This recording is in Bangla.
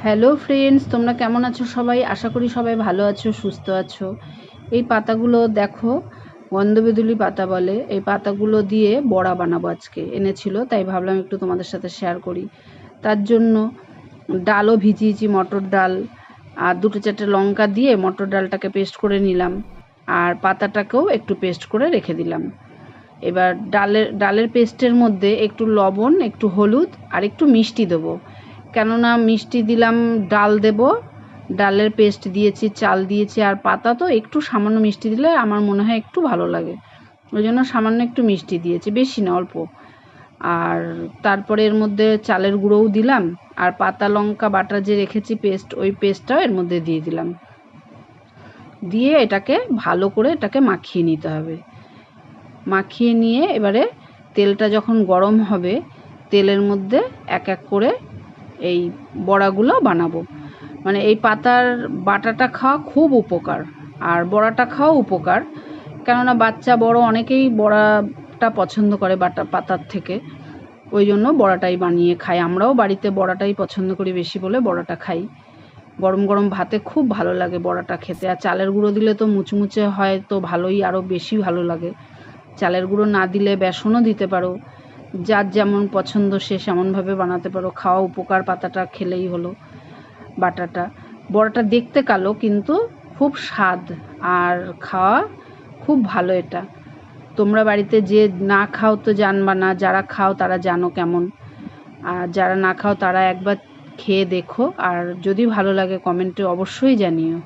হ্যালো ফ্রেন্ডস, তোমরা কেমন আছো সবাই? আশা করি সবাই ভালো আছো, সুস্থ আছো। এই পাতাগুলো দেখো, গন্ধবেদুলি পাতা বলে। এই পাতাগুলো দিয়ে বড়া বানাবো, আজকে এনেছিল, তাই ভাবলাম একটু তোমাদের সাথে শেয়ার করি। তার জন্য ডালও ভিজিয়েছি, মটর ডাল, আর 2-4টে লঙ্কা দিয়ে মটর ডালটাকে পেস্ট করে নিলাম, আর পাতাটাকেও একটু পেস্ট করে রেখে দিলাম। এবার ডালের পেস্টের মধ্যে একটু লবণ, একটু হলুদ আর একটু মিষ্টি দেবো, কেননা মিষ্টি দিলাম, ডাল দেব, ডালের পেস্ট দিয়েছি, চাল দিয়েছি, আর পাতা তো একটু সামান্য মিষ্টি দিলে আমার মনে হয় একটু ভালো লাগে, ওই জন্য সামান্য একটু মিষ্টি দিয়েছি, বেশি না, অল্প। আর তারপরে এর মধ্যে চালের গুঁড়োও দিলাম, আর পাতা লঙ্কা বাটা যে রেখেছি পেস্ট, ওই পেস্টটাও এর মধ্যে দিয়ে দিলাম। দিয়ে এটাকে ভালো করে এটাকে মাখিয়ে নিতে হবে। মাখিয়ে নিয়ে এবারে তেলটা যখন গরম হবে, তেলের মধ্যে এক এক করে এই বড়াগুলো বানাবো। মানে এই পাতার বাটাটা খাওয়া খুব উপকার, আর বড়াটা খাওয়া উপকার, কেননা বাচ্চা বড় অনেকেই বড়াটা পছন্দ করে পাতার থেকে, ওই জন্য বড়াটাই বানিয়ে খাই। আমরাও বাড়িতে বড়াটাই পছন্দ করি বেশি বলে বড়াটা খাই। গরম গরম ভাতে খুব ভালো লাগে বড়াটা খেতে, আর চালের গুঁড়ো দিলে তো মুচমুচে হয়, তো ভালোই, আরও বেশি ভালো লাগে। চালের গুঁড়ো না দিলে বেসনও দিতে পারো, যার যেমন পছন্দ সে সেমনভাবে বানাতে পারো। খাওয়া উপকার, পাতাটা খেলেই হলো। বাটাটা, বড়াটা দেখতে কালো কিন্তু খুব স্বাদ, আর খাওয়া খুব ভালো। এটা তোমরা বাড়িতে যে না খাও তো জানবা না, যারা খাও তারা জানো কেমন, আর যারা না খাও তারা একবার খেয়ে দেখো, আর যদি ভালো লাগে কমেন্টে অবশ্যই জানিও।